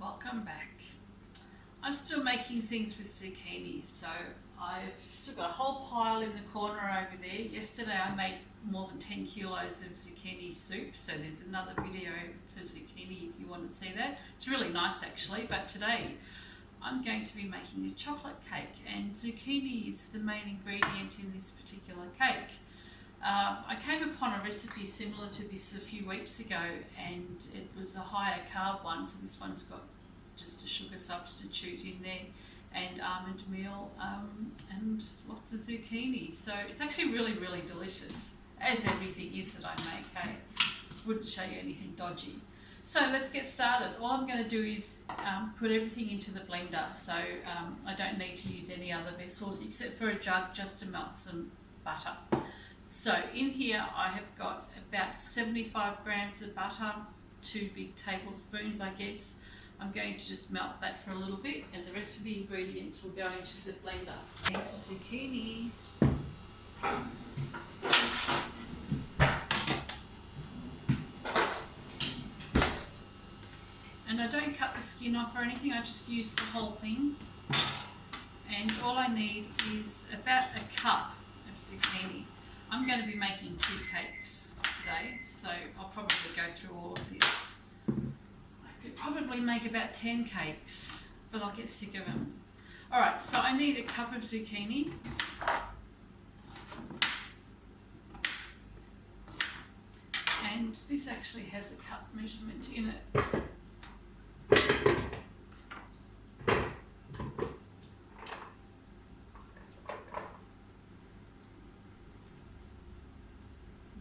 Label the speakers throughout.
Speaker 1: Welcome back. I'm still making things with zucchini, so I've still got a whole pile in the corner over there. Yesterday I made more than 10 kilos of zucchini soup, so there's another video for zucchini if you want to see that. It's really nice actually, but today I'm going to be making a chocolate cake, and zucchini is the main ingredient in this particular cake. I came upon a recipe similar to this a few weeks ago, and it was a higher carb one, so this one's got just a sugar substitute in there and almond meal and lots of zucchini. So it's actually really delicious, as everything is that I make. Hey, wouldn't show you anything dodgy. So let's get started. All I'm going to do is put everything into the blender, so I don't need to use any other vessels except for a jug just to melt some butter. So in here I have got about 75 grams of butter, 2 big tablespoons I guess. I'm going to just melt that for a little bit, and the rest of the ingredients will go into the blender. Into zucchini. And I don't cut the skin off or anything, I just use the whole thing. And all I need is about a cup of zucchini. I'm going to be making 2 cakes today, so I'll probably go through all of this. I could probably make about 10 cakes, but I'll get sick of them. Alright, so I need a cup of zucchini. And this actually has a cup measurement in it.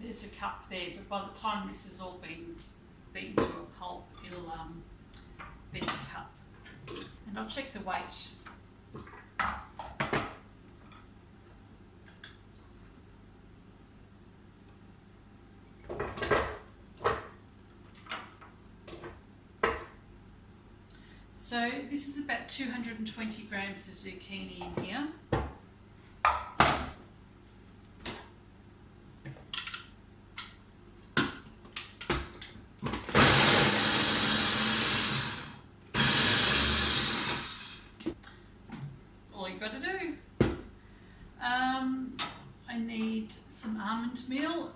Speaker 1: There's a cup there, but by the time this has all been beaten to a pulp, it'll be a cup. And I'll check the weight. So this is about 220 grams of zucchini in here. Got to do. I need some almond meal.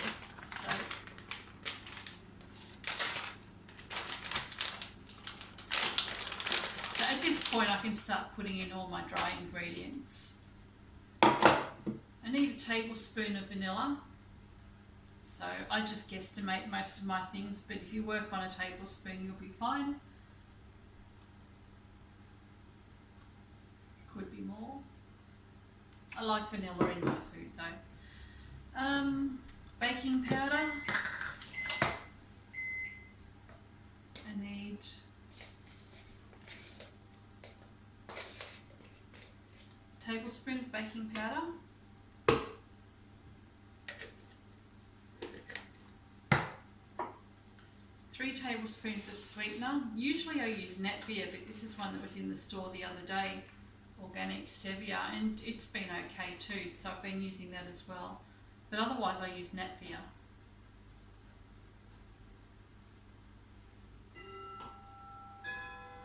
Speaker 1: So at this point I can start putting in all my dry ingredients. I need a tablespoon of vanilla. So I just guesstimate most of my things, but if you work on a tablespoon you'll be fine. Could be more. I like vanilla in my food though. Baking powder. I need a tablespoon of baking powder. 3 tablespoons of sweetener. Usually I use Natvia, but this is one that was in the store the other day. Organic stevia, and it's been okay too, so I've been using that as well, but otherwise I use Natvia.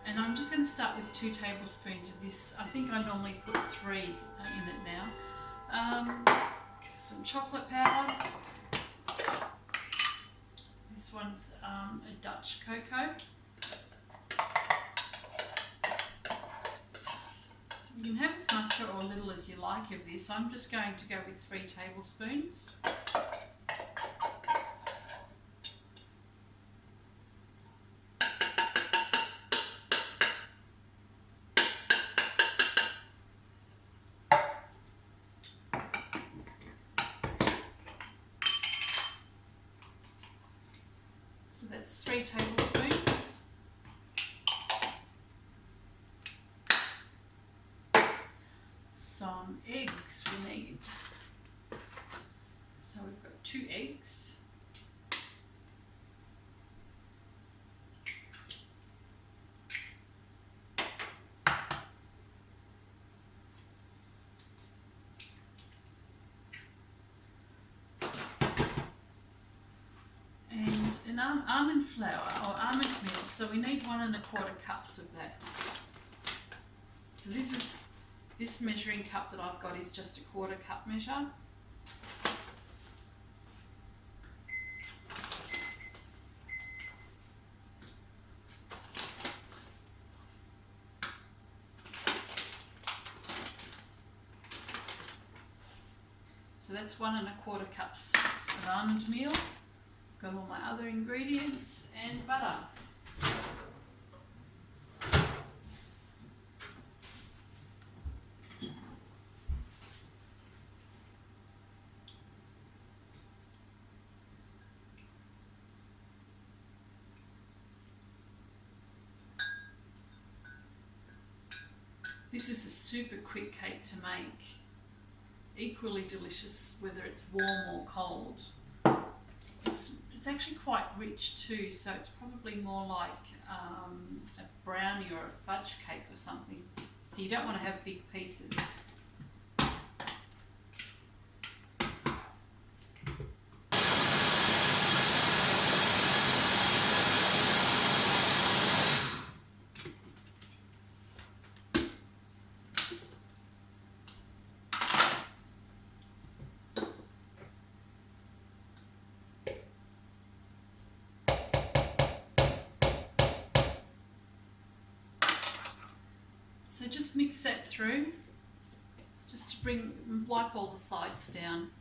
Speaker 1: And I'm just going to start with 2 tablespoons of this. I think I normally put 3 in it now. Some chocolate powder. This one's a Dutch cocoa. You can have as much or little as you like of this. I'm just going to go with 3 tablespoons. So that's 3 tablespoons. Some eggs we need. So we've got 2 eggs. And an almond flour or almond meal. So we need 1¼ cups of that. So this measuring cup that I've got is just a 1/4 cup measure. So that's 1¼ cups of almond meal. Got all my other ingredients and butter. This is a super quick cake to make. Equally delicious whether it's warm or cold. It's actually quite rich too, so it's probably more like a brownie or a fudge cake or something. So you don't want to have big pieces. So just mix that through, just to wipe all the sides down.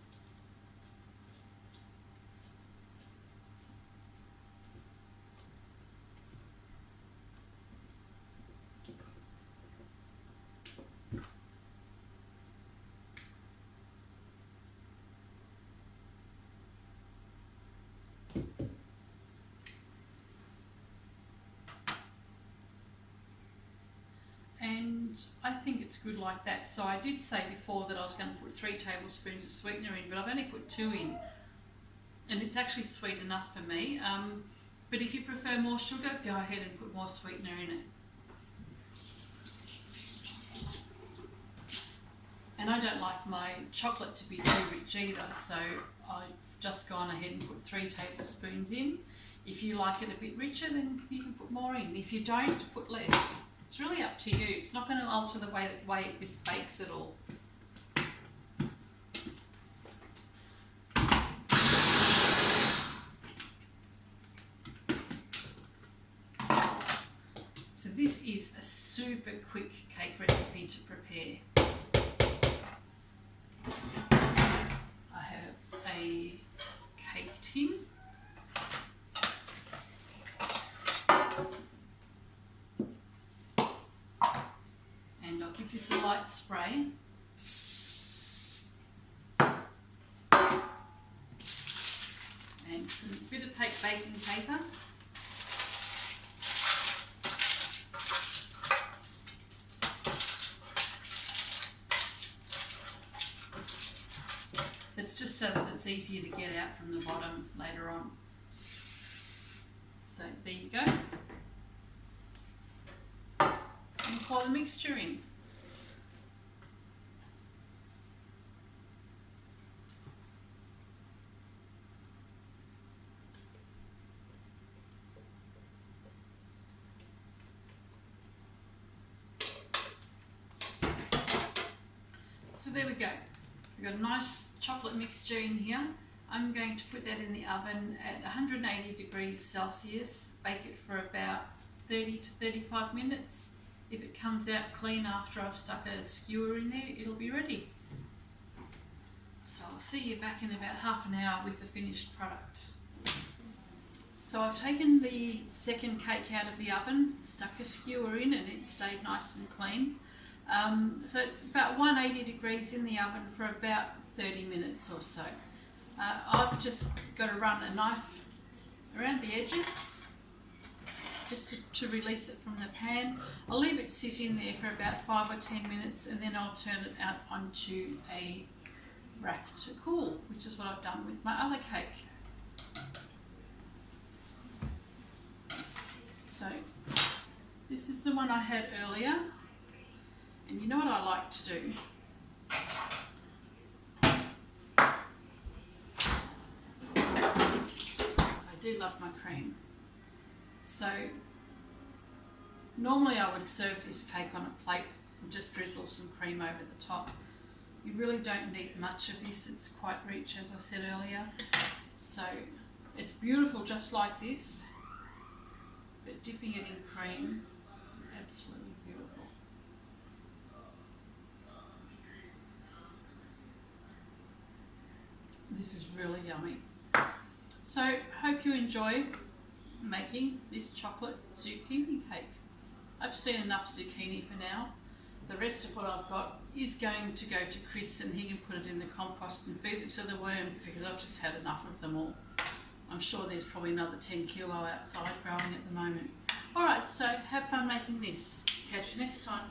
Speaker 1: And I think it's good like that. So I did say before that I was going to put 3 tablespoons of sweetener in, but I've only put 2 in. And it's actually sweet enough for me. But if you prefer more sugar, go ahead and put more sweetener in it. And I don't like my chocolate to be too rich either, so I've just gone ahead and put 3 tablespoons in. If you like it a bit richer, then you can put more in. If you don't, put less. It's really up to you. It's not going to alter the way this bakes at all. So this is a super quick cake recipe to prepare. I have a cake tin. And I'll give this a light spray. And some bit of baking paper. It's just so that it's easier to get out from the bottom later on. So there you go. And pour the mixture in. So there we go. We've got a nice chocolate mixture in here. I'm going to put that in the oven at 180 degrees Celsius. Bake it for about 30 to 35 minutes. If it comes out clean after I've stuck a skewer in there, it'll be ready. So I'll see you back in about half an hour with the finished product. So I've taken the second cake out of the oven, stuck a skewer in, and it stayed nice and clean. So about 180 degrees in the oven for about 30 minutes or so. I've just got to run a knife around the edges just to release it from the pan. I'll leave it sit in there for about 5 or 10 minutes and then I'll turn it out onto a rack to cool, which is what I've done with my other cake. So this is the one I had earlier, and you know what I like to do? I do love my cream. So normally I would serve this cake on a plate and just drizzle some cream over the top. You really don't need much of this, it's quite rich as I said earlier. So it's beautiful just like this, but dipping it in cream, absolutely beautiful. This is really yummy. So hope you enjoy making this chocolate zucchini cake. I've seen enough zucchini for now. The rest of what I've got is going to go to Chris and he can put it in the compost and feed it to the worms because I've just had enough of them all. I'm sure there's probably another 10 kilo outside growing at the moment. Alright, so have fun making this. Catch you next time.